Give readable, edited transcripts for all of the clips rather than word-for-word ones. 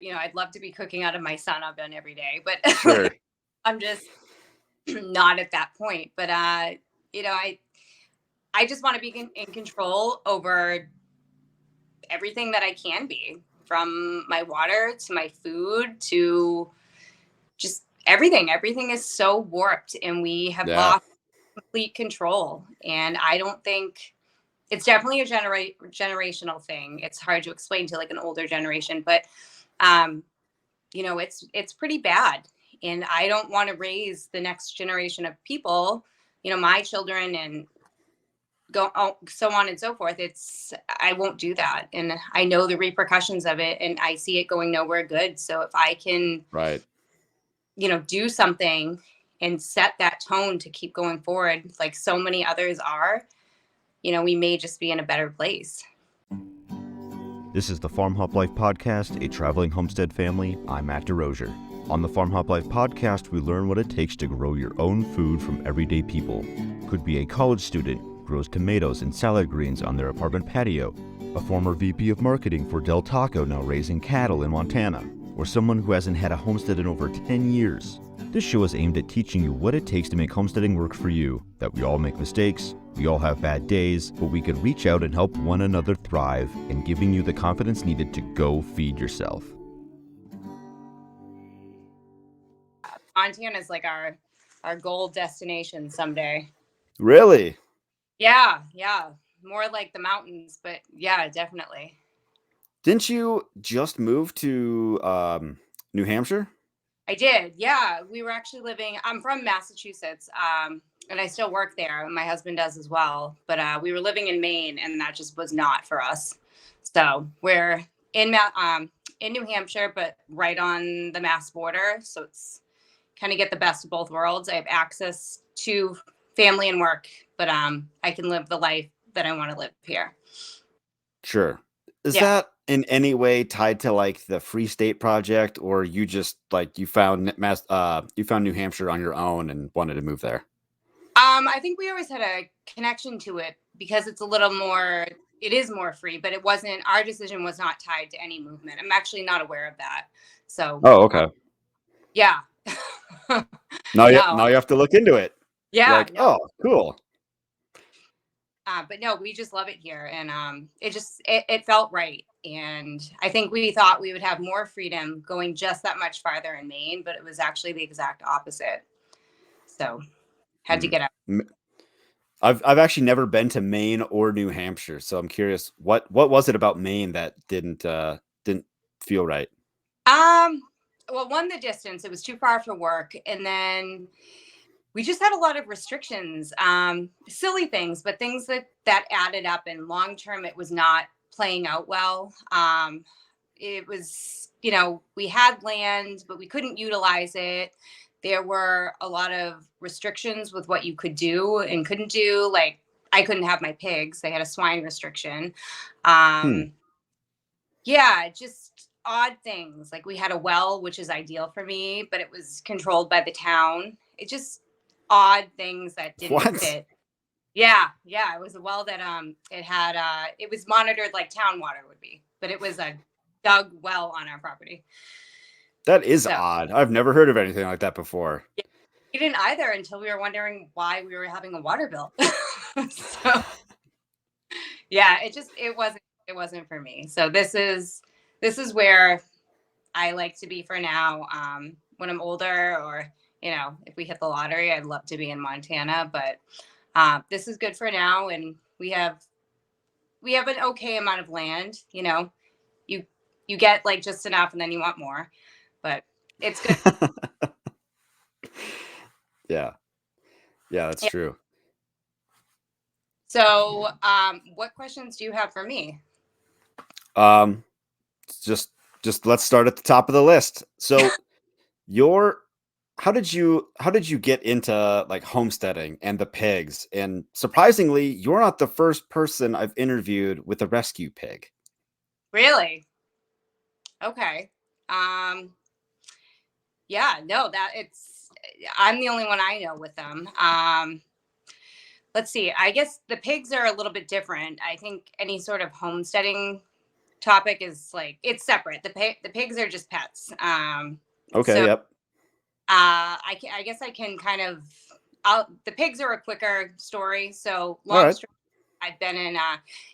I'd love to be cooking out of my sun oven every day, but Sure. I'm just not at that point. But you know, I just want to be in control over everything that I can be, from my water to my food to just everything. Everything is so warped, and we have Yeah. lost complete control. And I don't think it's definitely a generational thing. It's hard to explain to like an older generation, but um, it's pretty bad. And I don't want to raise the next generation of people, my children, and go so on and so forth. I won't do that, and I know the repercussions of it, and I see it going nowhere good. So if I can, Right. do something and set that tone to keep going forward, like so many others are, we may just be in a better place. This is the Farm Hop Life Podcast, a traveling homestead family. I'm Matt DeRosier. On the Farm Hop Life Podcast, we learn what it takes to grow your own food from everyday people. Could be a college student, grows tomatoes and salad greens on their apartment patio, a former VP of marketing for Del Taco now raising cattle in Montana, or someone who hasn't had a homestead in over 10 years. This show is aimed at teaching you what it takes to make homesteading work for you, that we all make mistakes, we all have bad days, but we can reach out and help one another thrive, and giving you the confidence needed to go feed yourself. Montana is like our goal destination someday. Really? Yeah, yeah, more like the mountains, but yeah, definitely. Didn't you just move to New Hampshire? I did. Yeah, we were actually living. I'm from Massachusetts, and I still work there. My husband does as well. But we were living in Maine, and that just was not for us. So we're in New Hampshire, but right on the Mass border. So it's kind of get the best of both worlds. I have access to family and work, but I can live the life that I want to live here. Sure. Is Yeah. that in any way tied to like the Free State Project, or you just like you found New Hampshire on your own and wanted to move there? I think we always had a connection to it because it's a little more, it is more free, but it wasn't, our decision was not tied to any movement. I'm actually not aware of that. So, Oh, okay. yeah. Now No, you have to look into it. yeah, Like, no. oh, cool. But no, we just love it here. And it felt right. And I think we thought we would have more freedom going just that much farther in Maine, but it was actually the exact opposite. So, had to Hmm. get out. M- I've actually never been to Maine or New Hampshire, so I'm curious what was it about Maine that didn't feel right? Um, well, one, the distance, it was too far for work. And then we just had a lot of restrictions, silly things, but things that added up. And long term, it was not playing out well. It was, we had land, but we couldn't utilize it. There were a lot of restrictions with what you could do and couldn't do. Like, I couldn't have my pigs. They had a swine restriction. Hmm. Um, yeah, just odd things. Like, we had a well, which is ideal for me, but it was controlled by the town. It just odd things that didn't What? fit. Yeah, yeah. It was a well that it had it was monitored like town water would be, but it was a dug well on our property. That is So odd. I've never heard of anything like that before. yeah, we didn't either until we were wondering why we were having a water bill. So yeah, it wasn't for me. So this is where I like to be for now. When I'm older, or if we hit the lottery, I'd love to be in Montana. But this is good for now, and we have an okay amount of land. You you get like just enough, and then you want more, but it's good. Yeah. Yeah, that's Yeah. true. So, what questions do you have for me? Um just just let's start at the top of the list. So, your how did you get into like homesteading and the pigs? And surprisingly, you're not the first person I've interviewed with a rescue pig. Really? Okay. Um, yeah, no, that it's I'm the only one I know with them. Let's see. I guess the pigs are a little bit different. I think any sort of homesteading topic is like, it's separate. The pigs are just pets. Okay. So Yep. I guess I can kind of, the pigs are a quicker story. So All long right. story, I've been in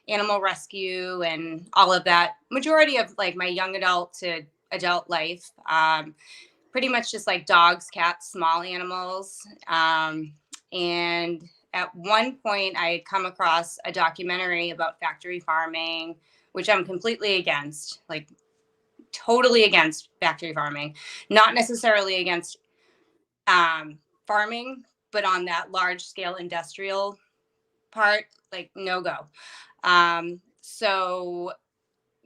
animal rescue and all of that. Majority of like my young adult to adult life, pretty much just like dogs, cats, small animals. And at one point, I had come across a documentary about factory farming, which I'm completely against, like totally against factory farming, not necessarily against farming, but on that large scale industrial part, like no go. So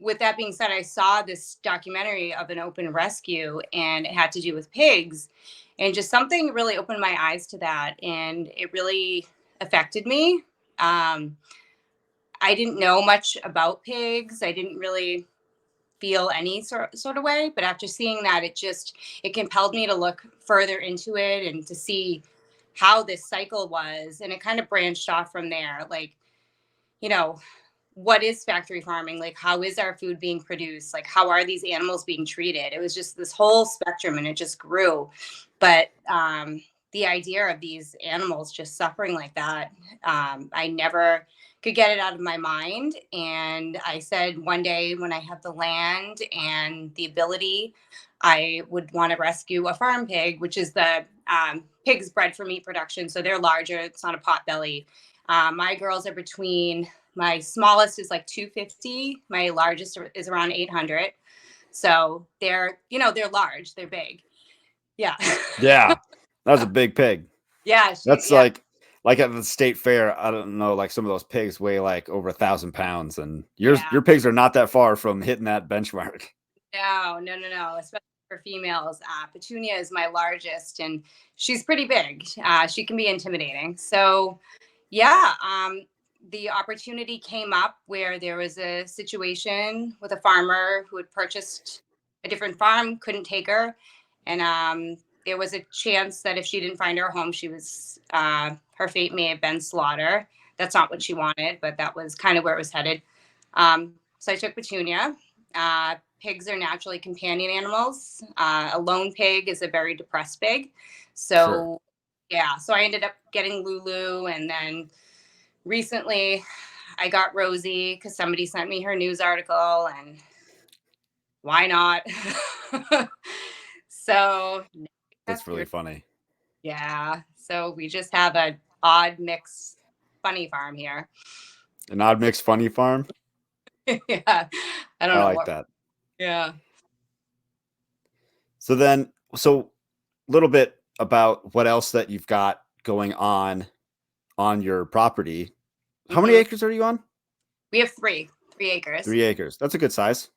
with that being said, I saw this documentary of an open rescue and it had to do with pigs. And just something really opened my eyes to that. And it really affected me. I didn't know much about pigs. I didn't really feel any sort of way. But after seeing that, it compelled me to look further into it and to see how this cycle was. And it kind of branched off from there. Like, you know, what is factory farming? Like, how is our food being produced? Like, how are these animals being treated? It was just this whole spectrum and it just grew. But the idea of these animals just suffering like that, I never could get it out of my mind. And I said one day when I have the land and the ability, I would want to rescue a farm pig, which is the pigs bred for meat production. So they're larger, it's not a pot belly. My girls are between, my smallest is like 250. My largest is around 800. So they're large, they're big. Yeah. Yeah. That was a big pig. Yeah. That's Yeah. like at the state fair. I don't know, like some of those pigs weigh like over 1,000 pounds, and Yeah. your pigs are not that far from hitting that benchmark. No. Especially for females. Petunia is my largest and she's pretty big. She can be intimidating. So yeah, the opportunity came up where there was a situation with a farmer who had purchased a different farm, couldn't take her. And there was a chance that if she didn't find her home, her fate may have been slaughter. That's not what she wanted, but that was kind of where it was headed. So I took Petunia. Pigs are naturally companion animals. A lone pig is a very depressed pig. So Sure. yeah, so I ended up getting Lulu, and then recently I got Rosie because somebody sent me her news article, and why not? So That's really funny. yeah, so we just have a odd mix funny farm here. An odd mix funny farm. Yeah, I don't I know like what. that. Yeah. So a little bit about what else that you've got going on your property. How many Mhm. acres are you on? We have three acres. 3 acres. That's a good size.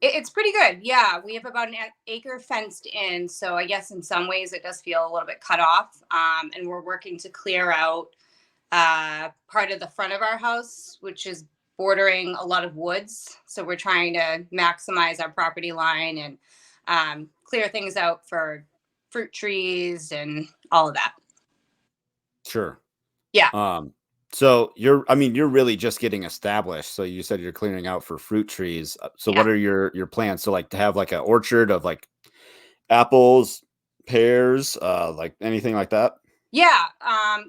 It's pretty good. Yeah, we have about an acre fenced in. So I guess in some ways it does feel a little bit cut off. And we're working to clear out part of the front of our house, which is bordering a lot of woods. So we're trying to maximize our property line and clear things out for fruit trees and all of that. Sure. Yeah. So you're really just getting established. So you said you're clearing out for fruit trees. So Yeah. what are your plans? So like to have like an orchard of like apples, pears, like anything like that? Yeah.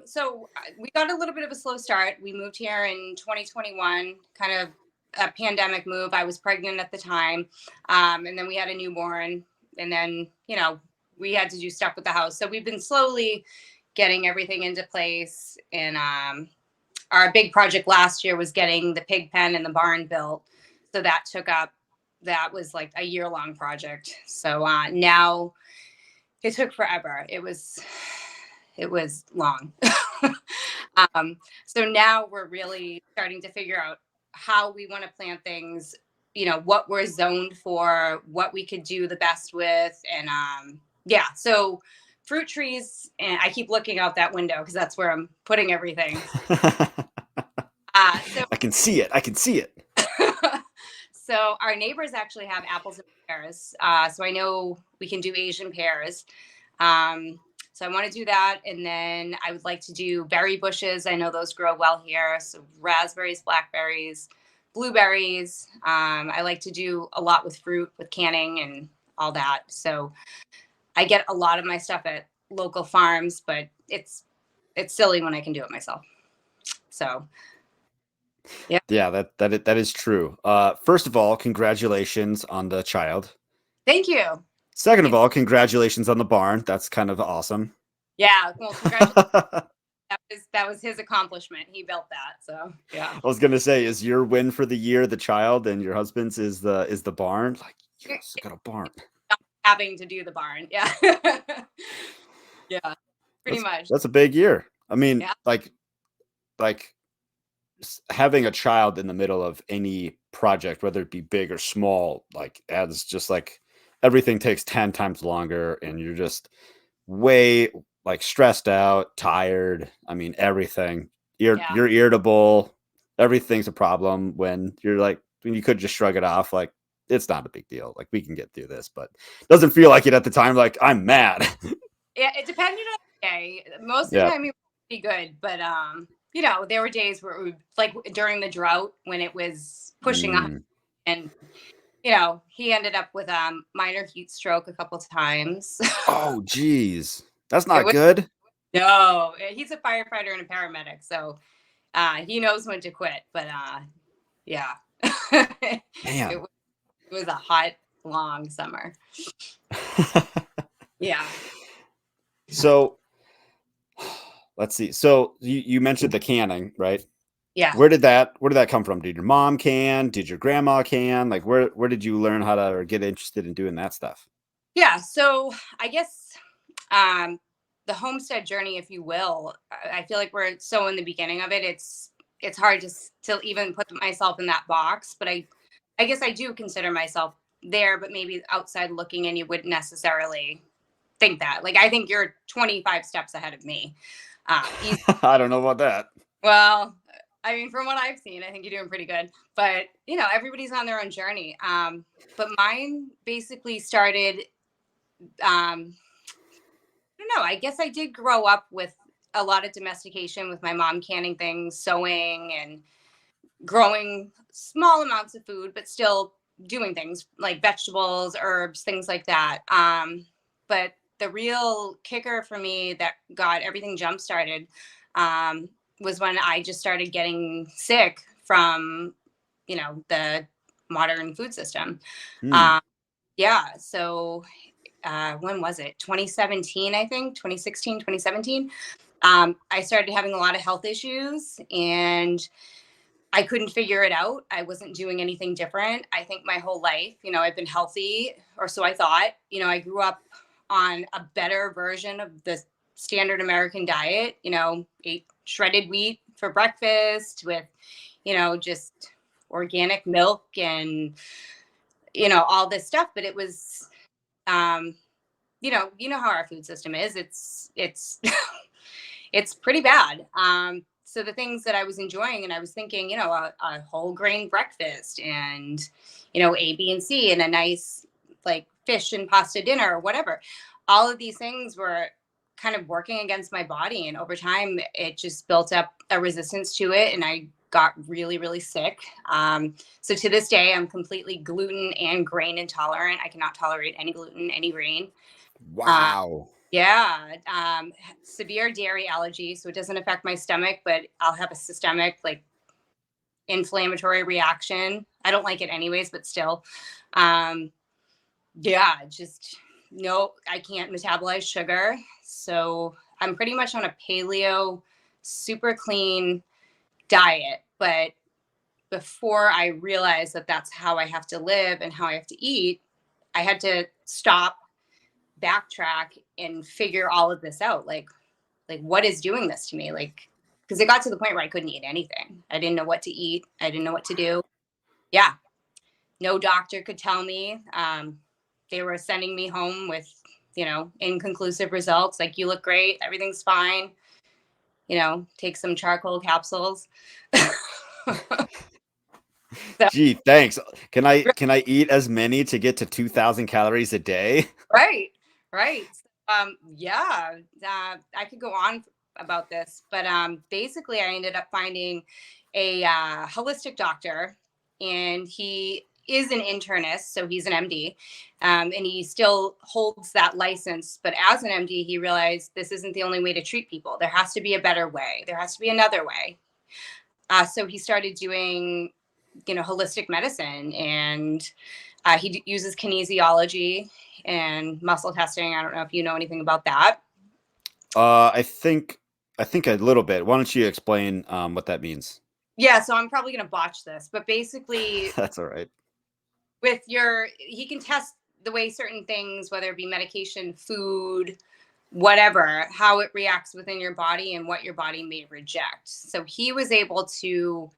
So we got a little bit of a slow start. We moved here in 2021, kind of a pandemic move. I was pregnant at the time. And then we had a newborn. And then, we had to do stuff with the house. So we've been slowly getting everything into place. And our big project last year was getting the pig pen and the barn built. So that was like a year-long project. So now it took forever. It was long. So now we're really starting to figure out how we want to plant things, what we're zoned for, what we could do the best with. And yeah, so fruit trees, and I keep looking out that window because that's where I'm putting everything. So I can see it. I can see it. so our neighbors actually have apples and pears. So I know we can do Asian pears. So I want to do that. And then I would like to do berry bushes. I know those grow well here. So raspberries, blackberries, blueberries. I like to do a lot with fruit, with canning and all that. So I get a lot of my stuff at local farms, but it's silly when I can do it myself. So yeah. Yeah, that is true. First of all, congratulations on the child. Thank you. Second of all, congratulations on the barn. That's kind of awesome. Yeah. Well, congratulations. That was his accomplishment. He built that. So yeah. I was gonna say, is your win for the year the child, and your husband's is the barn? Like, yes, I got a barn. Having to do the barn. Yeah. Yeah. Pretty much. That's a big year. I mean, Yeah. like having a child in the middle of any project, whether it be big or small, like adds just like everything takes 10 times longer, and you're just way like stressed out, tired. I mean, everything. You're irritable. Everything's a problem when you could just shrug it off. Like, it's not a big deal. Like, we can get through this, but it doesn't feel like it at the time. Like, I'm mad. Yeah, it depended on the day. Most of the time, it was pretty good, but there were days where it would, like during the drought when it was pushing up, and he ended up with a minor heat stroke a couple times. Oh, geez, that's not good. No, he's a firefighter and a paramedic, so he knows when to quit. But yeah, man, it was a hot, long summer. Yeah. So let's see. So you mentioned the canning, right? Yeah. Where did that come from? Did your mom can? Did your grandma can? Like, where did you learn how to or get interested in doing that stuff? Yeah. So I guess the homestead journey, if you will, I feel like we're so in the beginning of it. It's hard to even put myself in that box, but I guess I do consider myself there, but maybe outside looking in, you wouldn't necessarily think that. Like, I think you're 25 steps ahead of me. I don't know about that. Well, I mean, from what I've seen, I think you're doing pretty good. But everybody's on their own journey. But mine basically started. I don't know. I guess I did grow up with a lot of domestication with my mom canning things, sewing, and growing small amounts of food, but still doing things like vegetables, herbs, things like that. But the real kicker for me that got everything jump started was when I just started getting sick from, the modern food system. Yeah. So when was it? 2017, I think, 2016, 2017. I started having a lot of health issues, and I couldn't figure it out. I wasn't doing anything different. I think my whole life, I've been healthy, or so I thought. I grew up on a better version of the standard American diet, ate shredded wheat for breakfast with, just organic milk and, all this stuff. But it was, how our food system is. It's it's pretty bad. So the things that I was enjoying, and I was thinking, a whole grain breakfast and, A, B, and C, and a nice like fish and pasta dinner or whatever. All of these things were kind of working against my body. And over time, it just built up a resistance to it. And I got really, really sick. So to this day, I'm completely gluten and grain intolerant. I cannot tolerate any gluten, any grain. Wow. Yeah. Severe dairy allergy. So it doesn't affect my stomach, but I'll have a systemic inflammatory reaction. I don't like it anyways, but still. Just no, I can't metabolize sugar. So I'm pretty much on a paleo, super clean diet. But before I realized that that's how I have to live and how I have to eat, I had to stop, backtrack, and figure all of this out. Like what is doing this to me? Because it got to the point where I couldn't eat anything. I didn't know what to eat. I didn't know what to do. Yeah. No doctor could tell me. They were sending me home with, inconclusive results. Like, you look great. Everything's fine. Take some charcoal capsules. Gee, thanks. Can I eat as many to get to 2,000 calories a day? Right. Yeah. I could go on about this, but basically I ended up finding a holistic doctor and he is an internist, so he's an MD, and he still holds that license. But as an MD, he realized this isn't the only way to treat people. There has to be a better way. There has to be another way. So he started doing, holistic medicine, and he uses kinesiology and muscle testing. I don't know if you know anything about that. I think a little bit. Why don't you explain what that means? Yeah, so I'm probably going to botch this, but basically, That's all right. he can test the way certain things, whether it be medication, food, whatever, how it reacts within your body and what your body may reject. So he was able to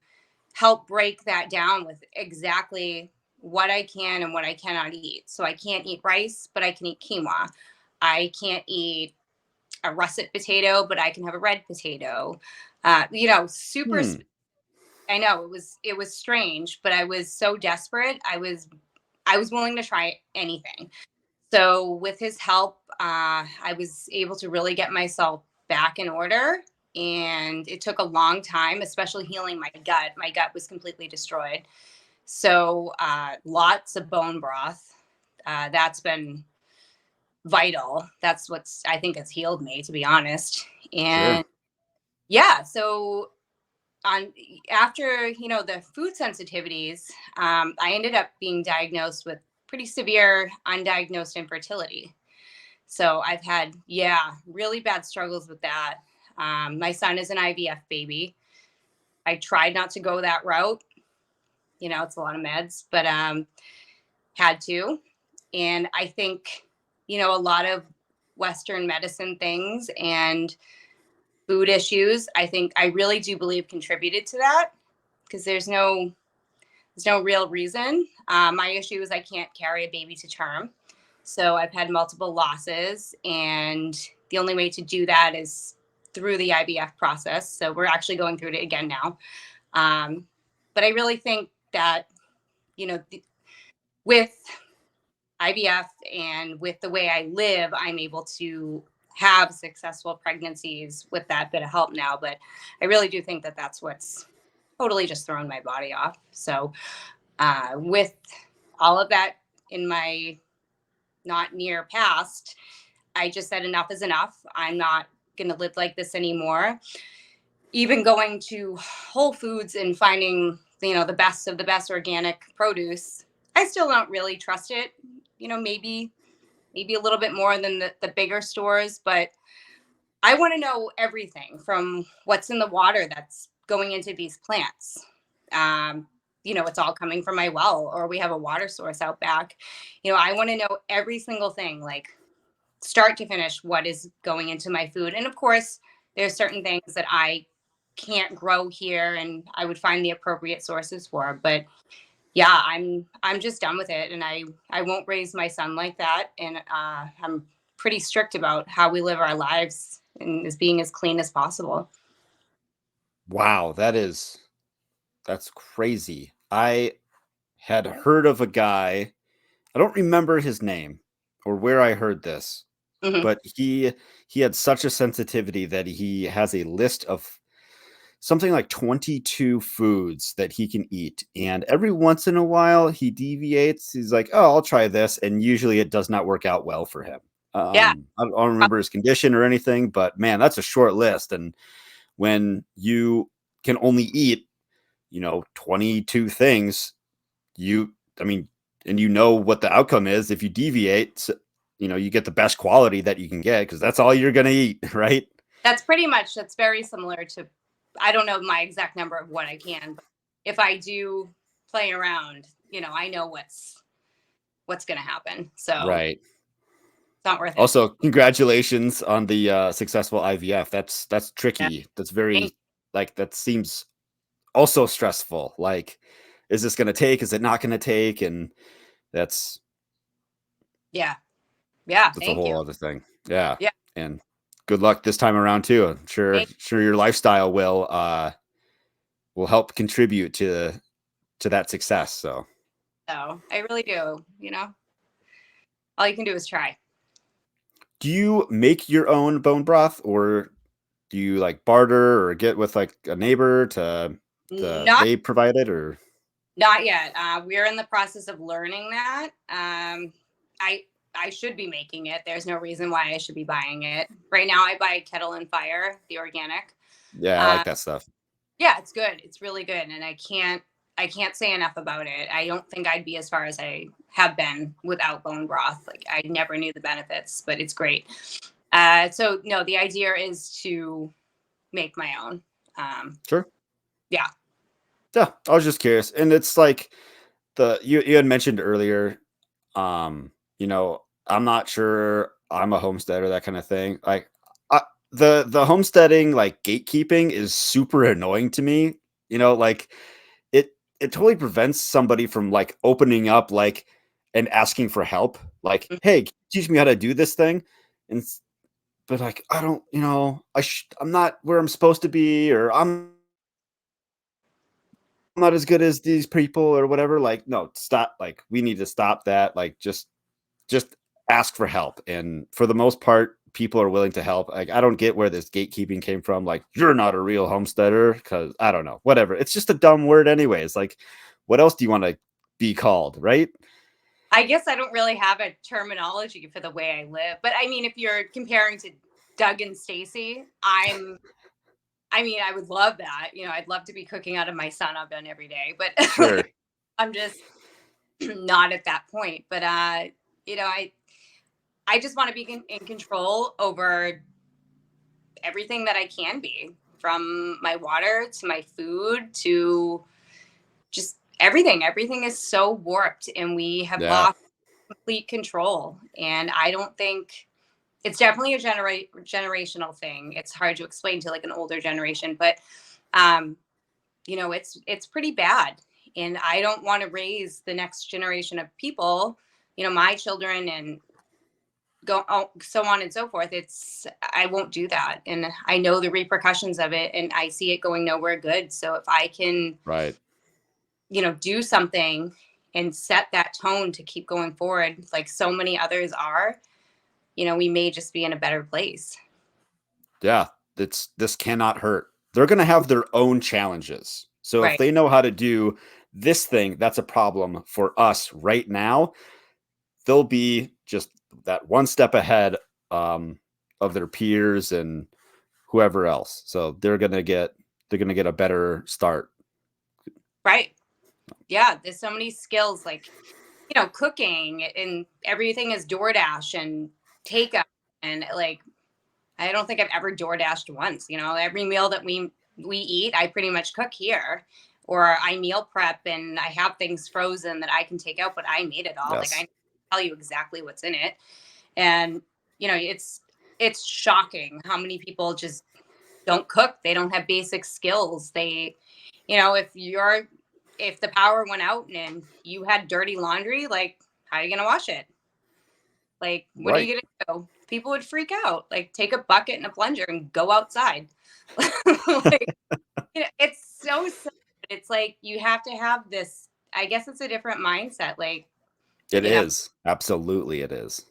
help break that down with exactly what I can and what I cannot eat. So I can't eat rice, but I can eat quinoa. I can't eat a russet potato, but I can have a red potato. Super. I know it was strange, but I was so desperate. I was willing to try anything. So with his help, I was able to really get myself back in order. And it took a long time, especially healing my gut. My gut was completely destroyed. So lots of bone broth. That's been vital. That's what's, I think, has healed me, to be honest. And Sure. yeah, so on after the food sensitivities, I ended up being diagnosed with pretty severe undiagnosed infertility. So I've had, really bad struggles with that. My son is an IVF baby. I tried not to go that route. It's a lot of meds, but had to. And I think, a lot of Western medicine things and food issues, I really do believe contributed to that, because there's no real reason. My issue is I can't carry a baby to term. So I've had multiple losses, and the only way to do that is through the IVF process. So we're actually going through it again now. But I really think that, with IVF and with the way I live, I'm able to have successful pregnancies with that bit of help now. But I really do think that that's what's totally just thrown my body off. So with all of that in my not near past, I just said enough is enough. I'm not going to live like this anymore. Even going to Whole Foods and finding, the best of the best organic produce, I still don't really trust it. Maybe a little bit more than the bigger stores, but I want to know everything from what's in the water that's going into these plants. It's all coming from my well, or we have a water source out back. I want to know every single thing, like start to finish, what is going into my food. And of course, there's certain things that I can't grow here and I would find the appropriate sources for. But yeah, I'm just done with it, and I won't raise my son like that. And I'm pretty strict about how we live our lives and as being as clean as possible. Wow, that's crazy. I had heard of a guy, I don't remember his name or where I heard this, Hmm. but he had such a sensitivity that he has a list of something like 22 foods that he can eat, and every once in a while he deviates. He's like, oh, I'll try this, and usually it does not work out well for him. Yeah. I don't remember his condition or anything, but man, that's a short list. And when you can only eat 22 things, I mean, and what the outcome is if you deviate. You get the best quality that you can get, because that's all you're going to eat, right? That's very similar to, I don't know my exact number of what I can, but if I do play around, I know what's going to happen. So Right. it's not worth it. Also, congratulations on the successful IVF. That's Yeah. tricky. That's very, like, that seems also stressful. Like, is this going to take? Is it not going to take? And that's Yeah. a Thank you. whole other thing. Yeah. Yeah. And good luck this time around too. I'm sure your lifestyle will help contribute to that success. So I really do. All you can do is try. do you make your own bone broth, or do you like barter or get with like a neighbor to Not they provide it, or? Not yet. We're in the process of learning that. I should be making it. There's no reason why I should be buying it. Right now, I buy Kettle and Fire, the organic. Yeah, I Uh, like that stuff. yeah, it's good. It's really good, and I can't say enough about it. I don't think I'd be as far as I have been without bone broth. Like I never knew the benefits, but it's great. So no, the idea is to make my own. Sure. Yeah, Yeah, I was just curious. And it's like you had mentioned earlier, I'm not sure I'm a homesteader, that kind of thing. Like the homesteading, like gatekeeping is super annoying to me. Like it totally prevents somebody from like opening up like and asking for help. Like, mm, hey, can you teach me how to do this thing? And but like I don't, I'm not where I'm supposed to be, or I'm not as good as these people or whatever. Like, no, stop. Like, we need to stop that. Like, just ask for help. And for the most part, people are willing to help. Like, I don't get where this gatekeeping came from. Like, you're not a real homesteader, because I don't know, whatever. It's just a dumb word anyways. Like, what else do you want to be called, right? I guess I don't really have a terminology for the way I live, but I mean, if you're comparing to Doug and Stacy, I mean, I would love that. I'd love to be cooking out of my sun oven every day, but Sure. I'm just not at that point. But I just want to be in control over everything that I can be, from my water to my food to just everything. Everything is so warped, and we have Yeah. lost complete control. And I don't think it's definitely a generational thing. It's hard to explain to like an older generation, but um, it's pretty bad. And I don't want to raise the next generation of people, my children, and so on and so forth. I won't do that. And I know the repercussions of it, and I see it going nowhere good. So if I can, Right. do something and set that tone to keep going forward, like so many others are, we may just be in a better place. Yeah. This cannot hurt. They're going to have their own challenges. So if Right. they know how to do this thing, that's a problem for us right now. They'll be just that one step ahead of their peers and whoever else. So they're gonna get a better start. Right. Yeah. There's so many skills, like, cooking, and everything is DoorDash and takeout. And like, I don't think I've ever DoorDashed once. Every meal that we eat, I pretty much cook here, or I meal prep, and I have things frozen that I can take out, but I made it all. Like Yes. I tell you exactly what's in it. And it's shocking how many people just don't cook. They don't have basic skills. If the power went out and you had dirty laundry, like, how are you going to wash it? Like, what are Right. you going to do? People would freak out. Like, take a bucket and a plunger and go outside. Like, it's so simple. It's like, you have to have this, I guess it's a different mindset. Like, It you know, is. Absolutely it is.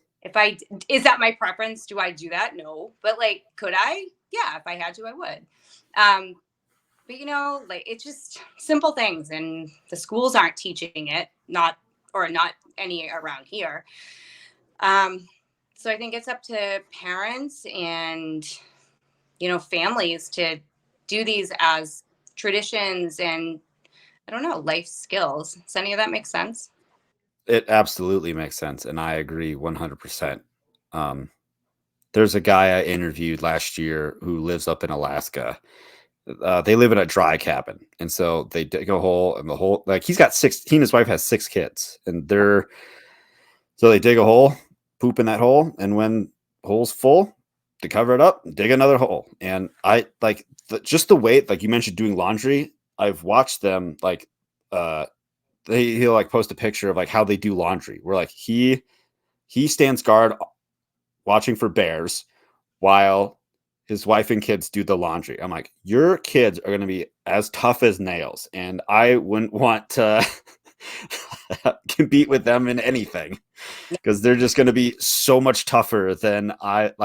is that my preference? Do I do that? No. But like, could I? Yeah, if I had to, I would. But like, it's just simple things, and the schools aren't teaching it, not any around here. So I think it's up to parents and families to do these as traditions and, I don't know, life skills. Does any of that make sense? It absolutely makes sense, and I agree 100%. Um, there's a guy I interviewed last year who lives up in Alaska. They live in a dry cabin, and so they dig a hole, and the hole, like he and his wife has 6 kids, and so they dig a hole, poop in that hole, and when the hole's full, they cover it up, dig another hole. And I like just the way, like you mentioned, doing laundry. I've watched them like uh he'll like post a picture of like how they do laundry, where like he stands guard watching for bears while his wife and kids do the laundry. I'm like, your kids are going to be as tough as nails, and I wouldn't want to compete with them in anything, because they're just going to be so much tougher than I'd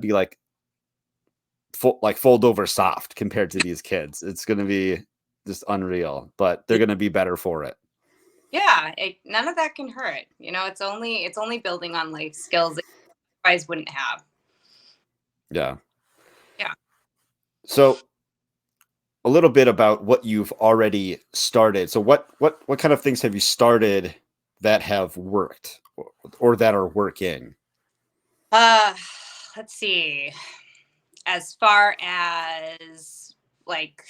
be like fold over soft compared to these kids. It's going to be just unreal, but they're going to be better for it. Yeah, none of that can hurt. It's only building on life skills that you guys wouldn't have. Yeah. Yeah. So a little bit about what you've already started. So what kind of things have you started that have worked or that are working? Let's see. As far as like,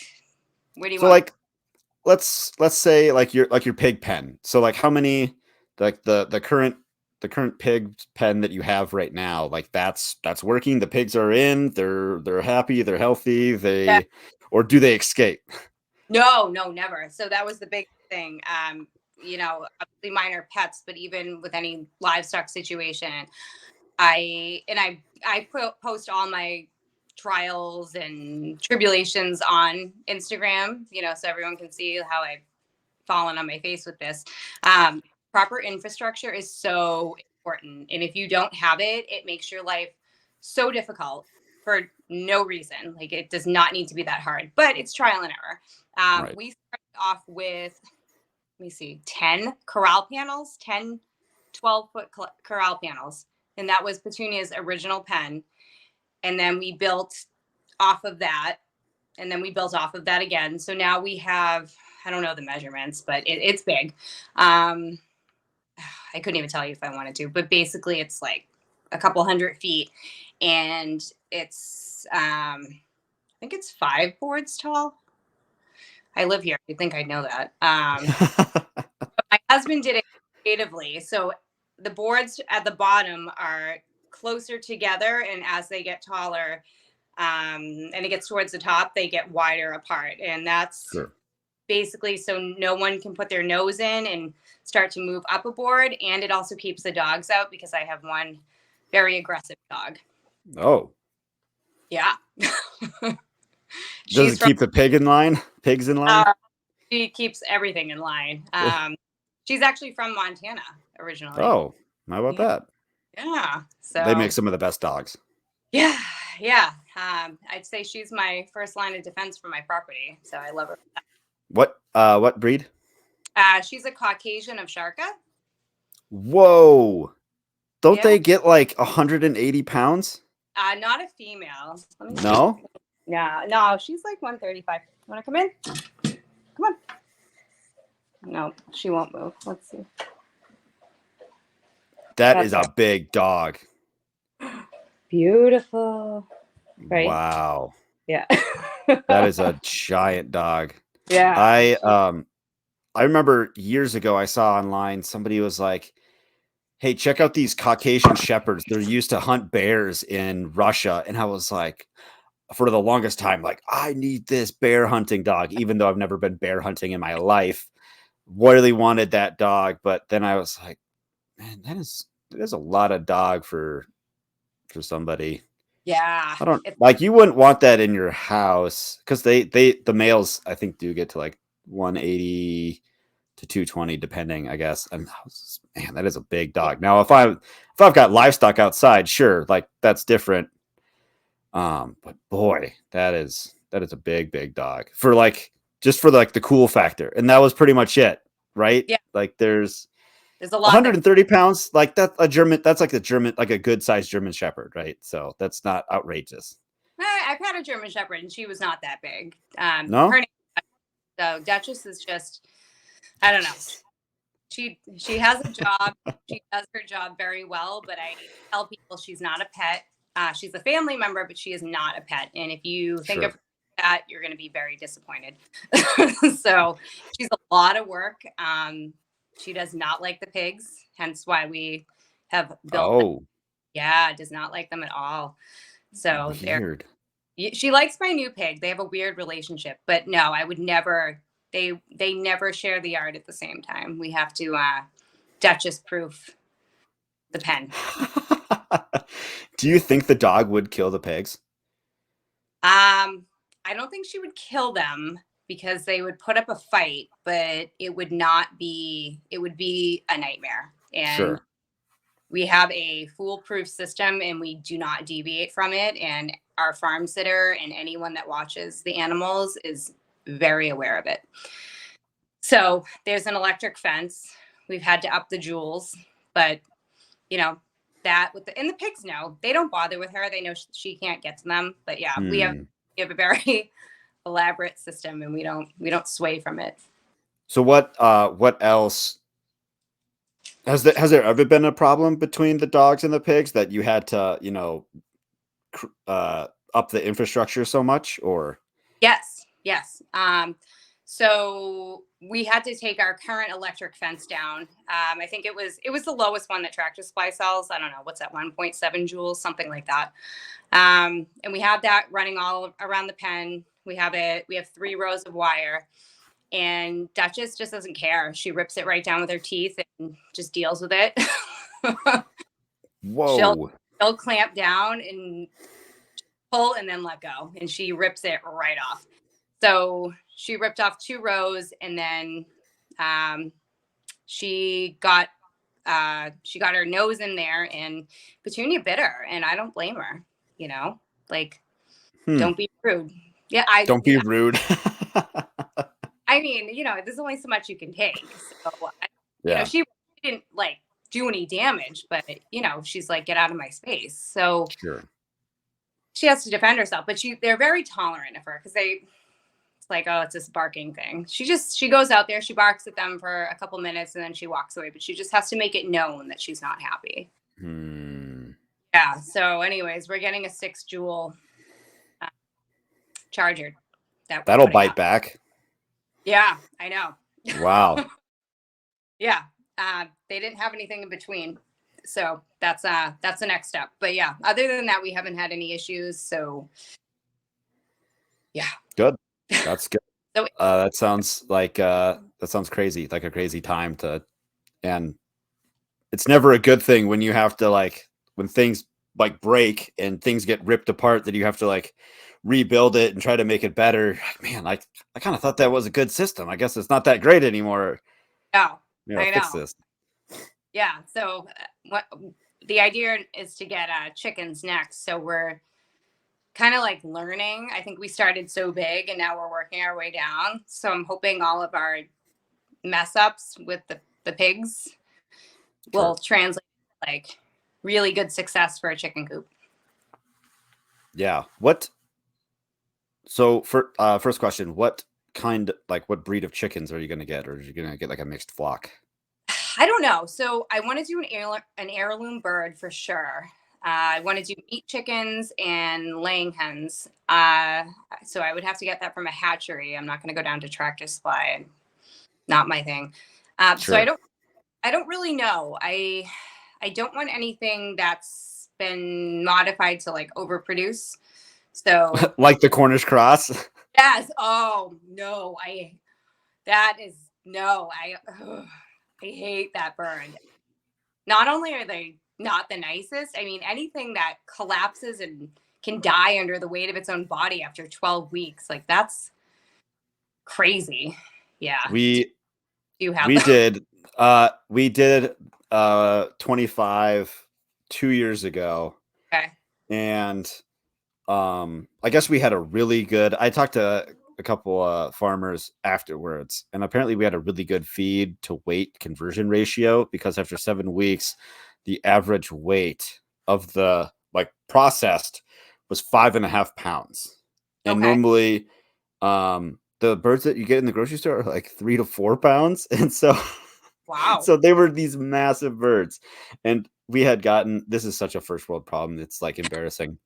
where do you So want? like let's say like your pig pen. So like how many like the current pig pen that you have right now, like that's working. The pigs are in, they're happy, they're healthy, Yeah. or do they escape? No, never. So that was the big thing. Obviously mine are pets, but even with any livestock situation, I post all my trials and tribulations on Instagram, so everyone can see how I've fallen on my face with this. Proper infrastructure is so important. And if you don't have it, it makes your life so difficult for no reason. Like it does not need to be that hard, but it's trial and error. Right. We started off with, let me see, 10 corral panels, 10, 12-foot corral panels. And that was Petunia's original pen. And then we built off of that. And then we built off of that again. So now we have, I don't know the measurements, but it's big. I couldn't even tell you if I wanted to, but basically it's like a couple 100 feet. And it's, I think it's 5 boards tall. I live here. I think I know that. My husband did it creatively. So the boards at the bottom are closer together. And as they get taller, and it gets towards the top, they get wider apart. And that's Sure. basically so no one can put their nose in and start to move up a board. And it also keeps the dogs out because I have one very aggressive dog. Oh. Yeah. Does it keep the pigs in line? She keeps everything in line. She's actually from Montana originally. Oh, how about that? Yeah. So They make some of the best dogs. Yeah. I'd say she's my first line of defense for my property. So I love her. What breed? She's a Caucasian of Sharka. Whoa. Don't Yeah. they get like 180 pounds? Not a female. Let me see. No? No, she's like 135. Want to come in? Come on. No, she won't move. Let's see. That is a big dog. Beautiful. Right? Wow. Yeah. That is a giant dog. Yeah. I remember years ago I saw online somebody was like, "Hey, check out these Caucasian shepherds. They're used to hunt bears in Russia." And I was like, for the longest time, like, I need this bear hunting dog, even though I've never been bear hunting in my life. Really wanted that dog, but then I was like, man, that is a lot of dog for somebody. Yeah. I don't like, you wouldn't want that in your house because the males I think do get to like 180 to 220 depending, I guess. And man, that is a big dog. Now if I've got livestock outside, sure, like that's different. But boy, that is a big dog for like, just for like the cool factor. And that was pretty much it, right? Yeah. Like there's a lot. 130 pounds, like that's like a good sized German Shepherd, right? So that's not outrageous. I've had a German Shepherd and she was not that big. No? Her name, so Duchess is just, I don't know. She has a job. She does her job very well, but I tell people she's not a pet. She's a family member, but she is not a pet. And if you think of that, you're going to be very disappointed. So she's a lot of work. She does not like the pigs, hence why we have built them. Yeah, does not like them at all. So weird. She likes my new pig. They have a weird relationship, but no, I would never. They never share the yard at the same time. We have to Duchess proof the pen. Do you think the dog would kill the pigs? I don't think she would kill them because they would put up a fight, but it would be a nightmare. And we have a foolproof system and we do not deviate from it. And our farm sitter and anyone that watches the animals is very aware of it. So there's an electric fence. We've had to up the joules, but you know, that with the, and the pigs know, they don't bother with her. They know she can't get to them. But yeah, we have a very elaborate system, and we don't sway from it. So what else has there ever been a problem between the dogs and the pigs that you had to, up the infrastructure so much, or? Yes. So we had to take our current electric fence down. I think it was the lowest one that Tractor Supply sells. I don't know, what's that, 1.7 joules, something like that. And we had that running all around the pen. We have 3 rows of wire, and Duchess just doesn't care. She rips it right down with her teeth and just deals with it. Whoa. She'll clamp down and pull and then let go, and she rips it right off. So she ripped off 2 rows, and then she got her nose in there, and Petunia bit her, and I don't blame her. Like, don't be rude. Yeah, don't be rude. I mean, there's only so much you can take. So, she didn't like do any damage, but she's like, get out of my space. So sure. She has to defend herself, but they're very tolerant of her because it's like, oh, it's this barking thing. She goes out there, she barks at them for a couple minutes, and then she walks away, but she just has to make it known that she's not happy. Yeah. So anyways, we're getting a 6 joule charger. That'll bite back. Yeah, I know. Wow. Yeah. They didn't have anything in between. So that's the next step. But yeah, other than that, we haven't had any issues. So yeah. Good. That's good. So, that sounds crazy, like a crazy time and it's never a good thing when you have to when things break and things get ripped apart, that you have to rebuild it and try to make it better. Man, I kind of thought that was a good system. I guess it's not that great anymore. No, I know. Fix this. Yeah. So the idea is to get chickens next. So we're kind of learning. I think we started so big and now we're working our way down. So I'm hoping all of our mess ups with the pigs will translate really good success for a chicken coop. Yeah. So for first question, what breed of chickens are you going to get? Or are you going to get a mixed flock? I don't know. So I want to do an heirloom bird for sure. I want to do meat chickens and laying hens. So I would have to get that from a hatchery. I'm not going to go down to Tractor Supply. Not my thing. So I don't really know. I don't want anything that's been modified to overproduce. So like the Cornish cross. Yes. Oh no. I hate that bird. Not only are they not the nicest, I mean, anything that collapses and can die under the weight of its own body after 12 weeks, that's crazy. Yeah. We did 25 2 years ago. Okay. And I guess we had a really good, I talked to a couple farmers afterwards, and apparently we had a really good feed to weight conversion ratio, because after 7 weeks, the average weight of the processed was 5.5 pounds. And normally the birds that you get in the grocery store are 3 to 4 pounds. And so, wow. So they were these massive birds. And we had gotten, this is such a first world problem. It's embarrassing.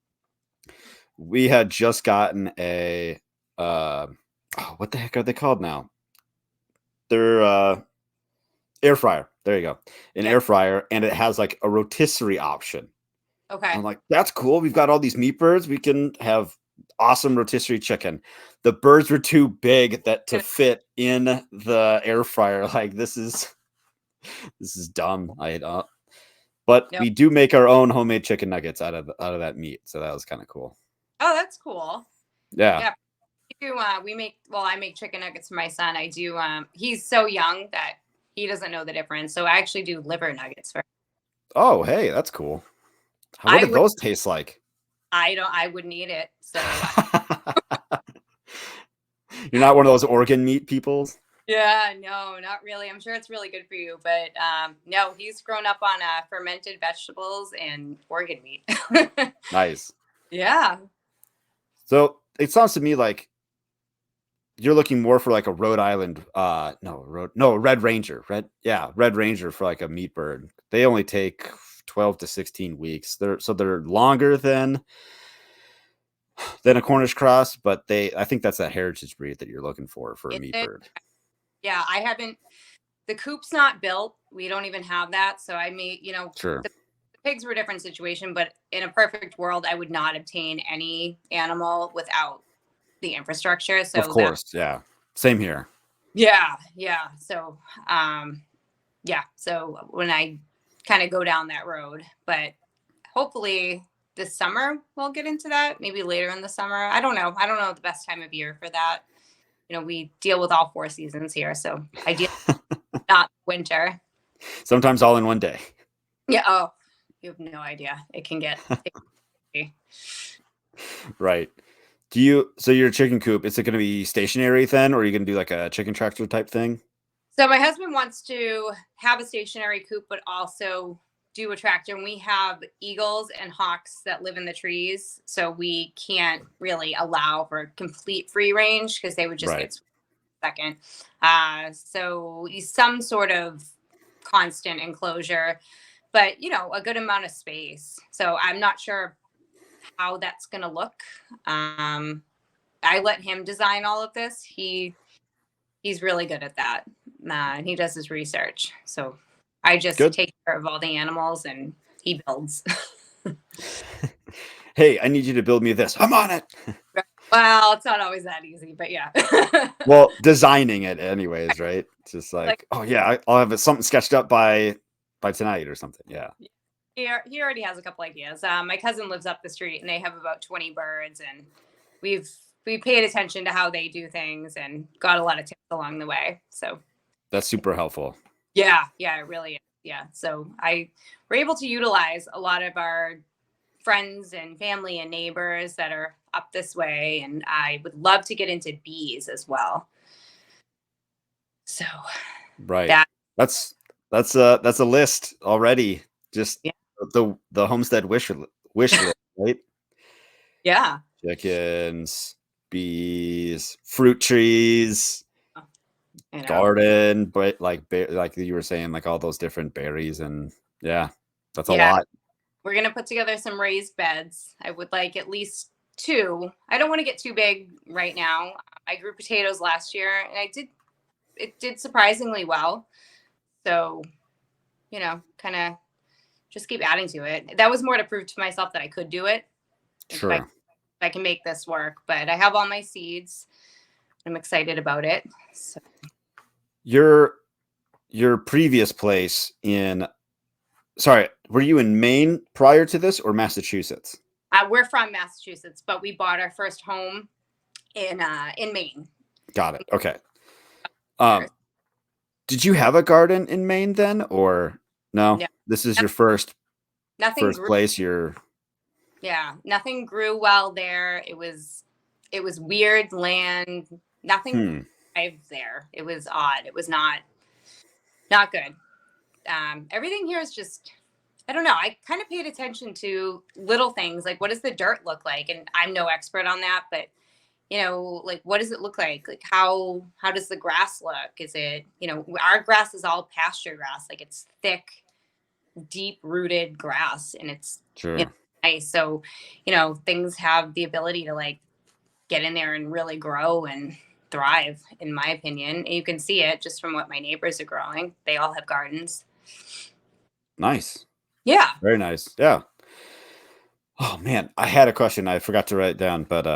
We had just gotten a, what the heck are they called now? They're air fryer. There you go. An air fryer. And it has a rotisserie option. Okay. I'm like, that's cool. We've got all these meat birds. We can have awesome rotisserie chicken. The birds were too big to fit in the air fryer. This is dumb. But we do make our own homemade chicken nuggets out of that meat. So that was kind of cool. Oh, that's cool. Yeah. I make chicken nuggets for my son. I do. He's so young that he doesn't know the difference. So I actually do liver nuggets for him. Oh, hey, that's cool. What do those taste like? I wouldn't eat it. So You're not one of those organ meat people. Yeah, no, not really. I'm sure it's really good for you, but no, he's grown up on fermented vegetables and organ meat. Nice. Yeah. So it sounds to me like you're looking more for like a Rhode Island, Red Ranger, Red Ranger for like a meat bird. They only take 12 to 16 weeks. They're longer than a Cornish cross, but I think that's that heritage breed that you're looking for a Is meat it? bird. Yeah, I haven't. The coop's not built. We don't even have that. So I may, Sure. the pigs were a different situation, but in a perfect world, I would not obtain any animal without the infrastructure. Of So that, course. Yeah. Same here. yeah, yeah. So, yeah. So when I kind of go down that road, but hopefully this summer we'll get into that. Maybe later in the summer. I don't know. I don't know the best time of year for that. We deal with all 4 seasons here, so I deal not winter. Sometimes all in one day. Yeah. Oh, you have no idea. It can get. Right. So your chicken coop, is it going to be stationary then, or are you going to do like a chicken tractor type thing? So my husband wants to have a stationary coop, but also do a tractor. And we have eagles and hawks that live in the trees, so we can't really allow for complete free range because they would just Right. get second. So some sort of constant enclosure, but a good amount of space. So I'm not sure how that's going to look. I let him design all of this. He's really good at that. And he does his research. So I just Good. take care of all the animals and he builds. Hey, I need you to build me this. I'm on it. Well, it's not always that easy, but yeah. Well, designing it anyways, right? It's just like, oh yeah, I'll have something sketched up by tonight or something. Yeah. He already has a couple ideas. My cousin lives up the street and they have about 20 birds, and we paid attention to how they do things and got a lot of tips along the way. So That's super helpful. yeah, it really is. Yeah. So we're able to utilize a lot of our friends and family and neighbors that are up this way. And I would love to get into bees as well. So Right. That's a list already. Just the homestead wish list, right? Yeah. Chickens, bees, fruit trees, garden, but like you were saying, like all those different berries, and that's a lot. We're gonna put together some raised beds. I would like at least 2. I don't want to get too big right now. I grew potatoes last year, and it did surprisingly well. So, kind of just keep adding to it. That was more to prove to myself that I could do it. Sure. If I can make this work, but I have all my seeds. I'm excited about it. So. Your previous place were you in Maine prior to this or Massachusetts? We're from Massachusetts, but we bought our first home in Maine. Got it. Okay. Did you have a garden in Maine then, or no? This is your first place. Nothing grew well there. It was weird land. Nothing thrived there. It was odd. It was not good. Everything here is just, I don't know. I kind of paid attention to little things like, what does the dirt look like? And I'm no expert on that, but like, what does it look like? Like, how does the grass look? Is it, our grass is all pasture grass. Like, it's thick, deep rooted grass, and it's nice. So, things have the ability to like get in there and really grow and thrive, in my opinion. And you can see it just from what my neighbors are growing. They all have gardens. Nice. Yeah. Very nice. Yeah. Oh man, I had a question. I forgot to write it down, but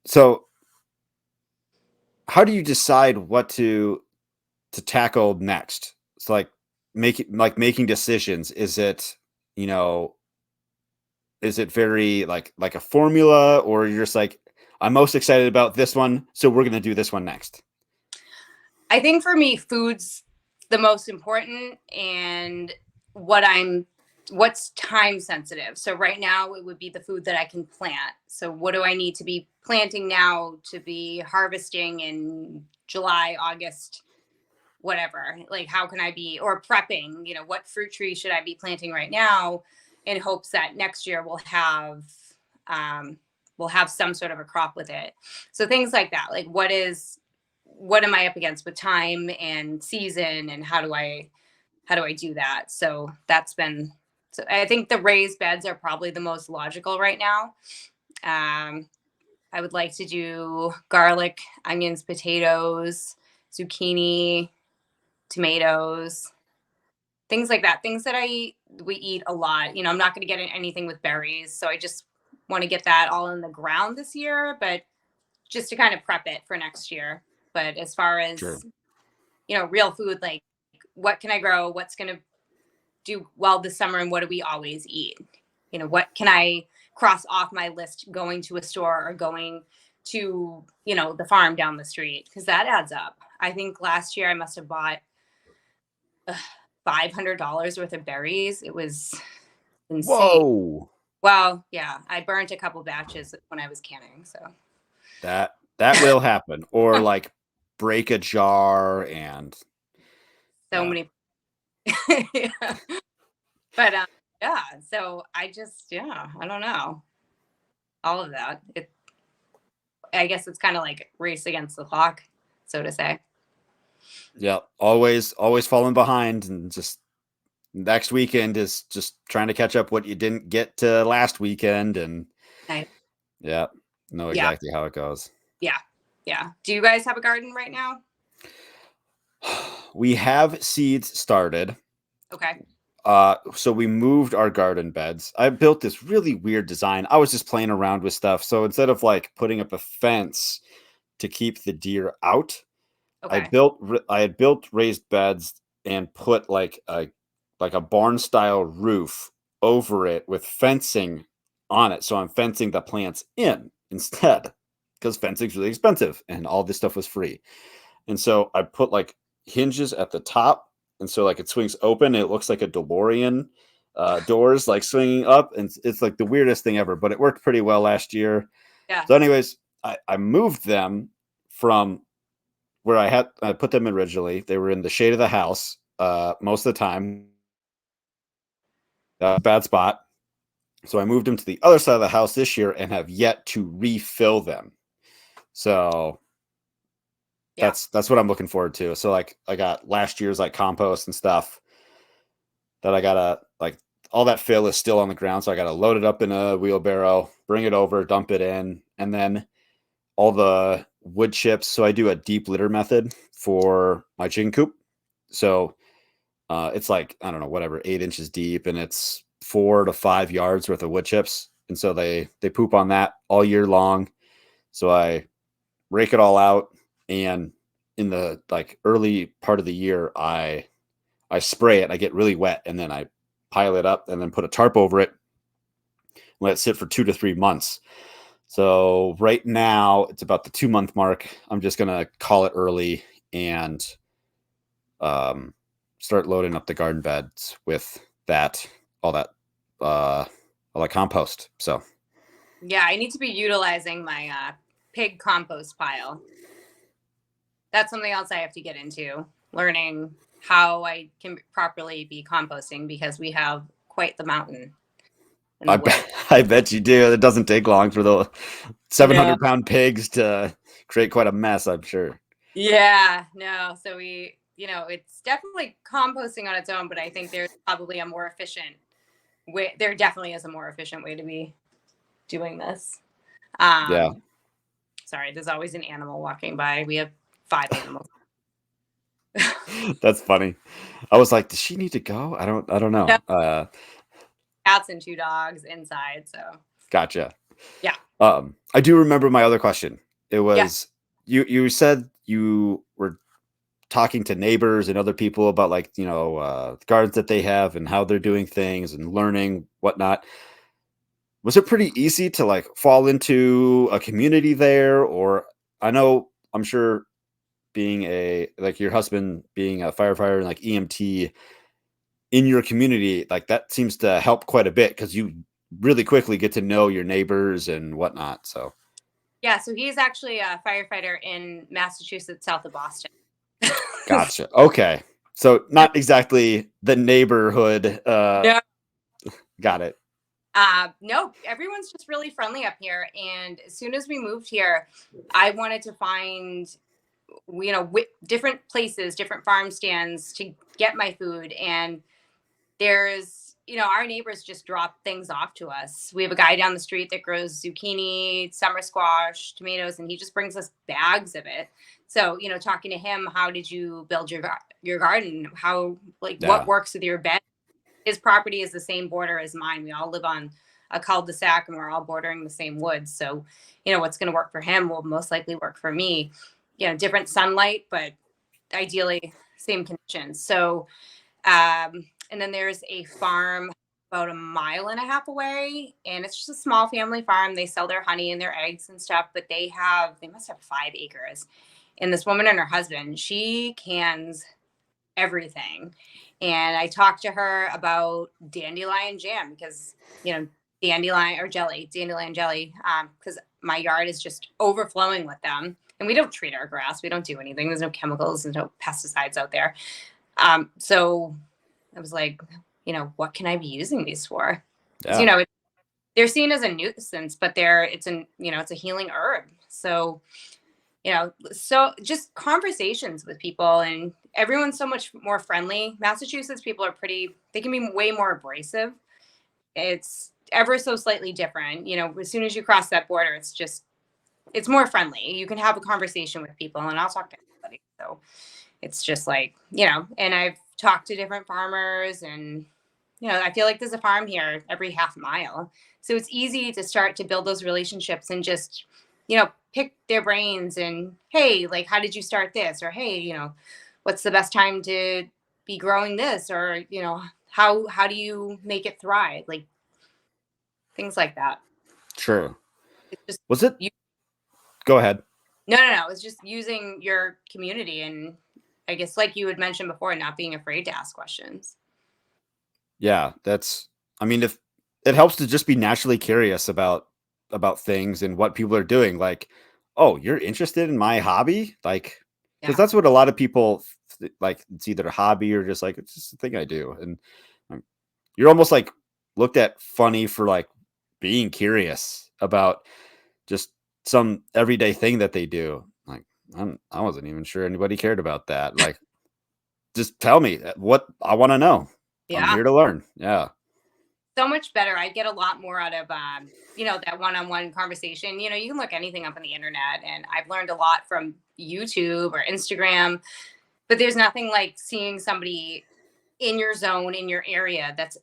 so how do you decide what to tackle next? It's like making decisions. Is it, is it very like a formula, or you're just like, I'm most excited about this one, so we're going to do this one next? I think for me, food's the most important, and what I'm what's time sensitive. So right now it would be the food that I can plant. So what do I need to be planting now to be harvesting in July, August, whatever? Like how can I be, or prepping, what fruit tree should I be planting right now in hopes that next year um we'll have some sort of a crop with it. So things like that. Like what am I up against with time and season, and how do I do that? So so I think the raised beds are probably the most logical right now. Um, I would like to do garlic, onions, potatoes, zucchini, tomatoes, things like that. Things that we eat a lot. I'm not going to get anything with berries, so I just want to get that all in the ground this year, but just to kind of prep it for next year. But as far Sure. as real food, like what can I grow? What's going to do well this summer, and what do we always eat? What can I cross off my list going to a store or going to the farm down the street, because that adds up. I think last year I must have bought $500 worth of berries. It was insane. Whoa. Well, yeah, I burnt a couple batches when I was canning, so That will happen. Or like break a jar and so yeah. many. Yeah. But yeah, so I don't know, all of that. I guess it's kind of like race against the clock, so to say. Yeah. Always falling behind, and just next weekend is just trying to catch up what you didn't get to last weekend. And I, yeah, know yeah, exactly how it goes. yeah, yeah. Do you guys have a garden right now? We have seeds started. Okay. So we moved our garden beds. I built this really weird design. I was just playing around with stuff. So instead of like putting up a fence to keep the deer out, Okay. I had built raised beds and put like a barn style roof over it with fencing on it. So I'm fencing the plants in instead, because fencing's really expensive and all this stuff was free. And so I put like hinges at the top, and so like it swings open. It looks like a DeLorean doors like swinging up, and it's like the weirdest thing ever. But it worked pretty well last year. Yeah. So, anyways, I moved them from where I put them originally. They were in the shade of the house most of the time. Bad spot. So I moved them to the other side of the house this year and have yet to refill them. So Yeah. that's what I'm looking forward to. So like I got last year's like compost and stuff that I gotta like, all that fill is still on the ground. So I gotta load it up in a wheelbarrow, bring it over, dump it in, and then all the wood chips. So I do a deep litter method for my chicken coop. So it's like, I don't know, whatever, 8 inches deep, and it's 4 to 5 yards worth of wood chips. And so they poop on that all year long. So I rake it all out, and in the like early part of the year, I spray it. I get really wet, and then I pile it up, and then put a tarp over it, let it sit for 2 to 3 months. So right now it's about the 2 month mark. I'm just gonna call it early and start loading up the garden beds with all that compost. So Yeah, I need to be utilizing my pig compost pile. That's something else I have to get into, learning how I can properly be composting, because we have quite the mountain in the woods. I bet you do. It doesn't take long for the 700 Yeah. pound pigs to create quite a mess, I'm sure. Yeah, no. So it's definitely composting on its own, but I think there's probably a more efficient way. There definitely is a more efficient way to be doing this. Yeah. Sorry, there's always an animal walking by. We have 5 animals. That's funny. I was like, does she need to go? I don't know. No. Cats and 2 dogs inside. So Gotcha. yeah. I do remember my other question. It Yeah. was you said you were talking to neighbors and other people about like, gardens that they have and how they're doing things and learning whatnot. Was it pretty easy to like fall into a community there? Or I'm sure being like your husband being a firefighter and like EMT, in your community, like that seems to help quite a bit because you really quickly get to know your neighbors and whatnot. So Yeah, so he's actually a firefighter in Massachusetts, south of Boston. gotcha. Okay. So not exactly the neighborhood. No, Got it. no, everyone's just really friendly up here. And as soon as we moved here, I wanted to find, different places, different farm stands to get my food. And there's, our neighbors just drop things off to us. We have a guy down the street that grows zucchini, summer squash, tomatoes, and he just brings us bags of it. So, talking to him, how did you build your garden? How, like, Yeah. what works with your bed? His property is the same border as mine. We all live on a cul-de-sac and we're all bordering the same woods. So, what's going to work for him will most likely work for me. Different sunlight, but ideally same conditions. So, and then there's a farm about a mile and a half away, and it's just a small family farm. They sell their honey and their eggs and stuff, but they must have 5 acres. And this woman and her husband, she cans everything. And I talked to her about dandelion jam because, dandelion jelly, because my yard is just overflowing with them. And we don't treat our grass. We don't do anything. There's no chemicals and no pesticides out there. So I was like, what can I be using these for? Yeah. They're seen as a nuisance, but it's a healing herb. So, so just conversations with people, and everyone's so much more friendly. Massachusetts people they can be way more abrasive. It's ever so slightly different. As soon as you cross that border, it's more friendly. You can have a conversation with people, and I'll talk to anybody. So it's just like, and I've talked to different farmers, and, I feel like there's a farm here every half mile. So it's easy to start to build those relationships and just, pick their brains and, hey, like, how did you start this? Or, hey, what's the best time to be growing this? Or, how do you make it thrive? Like things like that. Sure. It's just, Was it? Go ahead. no. It's just using your community, and I guess, like you had mentioned before, not being afraid to ask questions. Yeah, if it helps to just be naturally curious about things and what people are doing. Like, oh, you're interested in my hobby? Like, because Yeah. that's what a lot of people like. It's either a hobby or just like it's just a thing I do, and um, you're almost like looked at funny for like being curious about just some everyday thing that they do. Like, I wasn't even sure anybody cared about that. Like, just tell me what I want to know. I'm Yeah. here to learn. Yeah. So much better. I get a lot more out of, that one-on-one conversation. You can look anything up on the internet, and I've learned a lot from YouTube or Instagram, but there's nothing like seeing somebody in your zone, in your area that's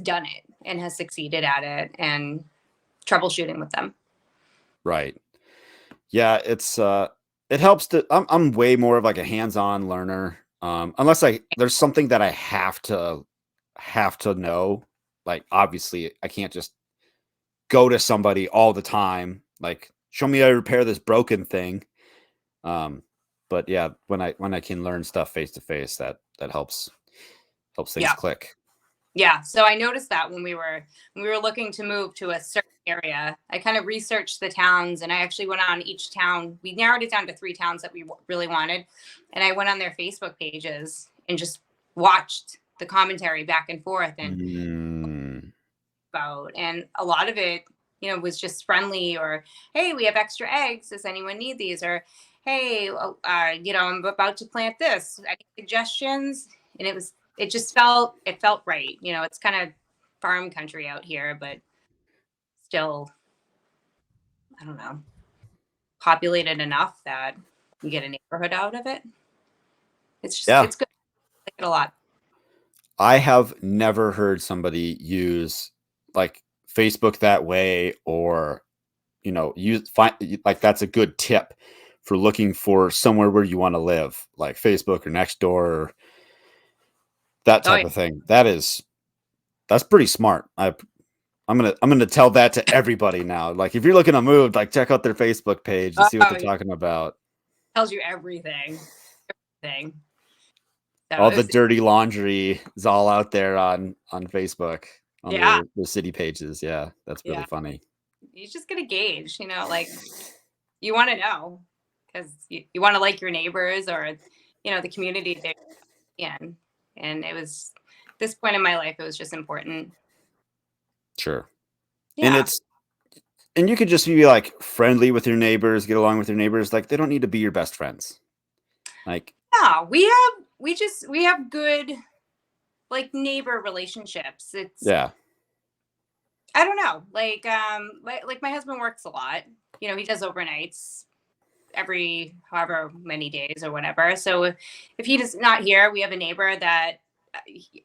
done it and has succeeded at it, and troubleshooting with them. Right. Yeah, it helps to I'm way more of like a hands-on learner. Unless there's something that I have to know. Like obviously I can't just go to somebody all the time. Like show me how to repair this broken thing. But yeah, when I can learn stuff face to face, that helps things click. Yeah. So I noticed that when we were looking to move to a certain area, I kind of researched the towns, and I actually went on each town. We narrowed it down to 3 towns that we really wanted. And I went on their Facebook pages and just watched the commentary back and forth and and a lot of it, was just friendly, or, hey, we have extra eggs. Does anyone need these? Or, hey, I'm about to plant this. Any suggestions? And it felt right. It's kind of farm country out here, but still, I don't know, populated enough that you get a neighborhood out of it. It's just, it's good. I like it a lot. I have never heard somebody use like Facebook that way, or like that's a good tip for looking for somewhere where you want to live, like Facebook or Nextdoor, or that type of thing. That's pretty smart. I'm gonna tell that to everybody now. Like if you're looking to move, like check out their Facebook page and see what they're talking about. Tells you everything. So All it the was, dirty laundry is all out there on Facebook on yeah, their city pages. Yeah, that's really yeah. funny. You just get a gauge, like you want to know because you want to like your neighbors or, the community they're in. And it was this point in my life, it was just important. Sure. And Yeah. you could just be like friendly with your neighbors, get along with your neighbors. Like they don't need to be your best friends. Like, Yeah. We have good like neighbor relationships. It's, yeah, I don't know, like my husband works a lot. He does overnights every however many days or whatever. So if he is not here, we have a neighbor that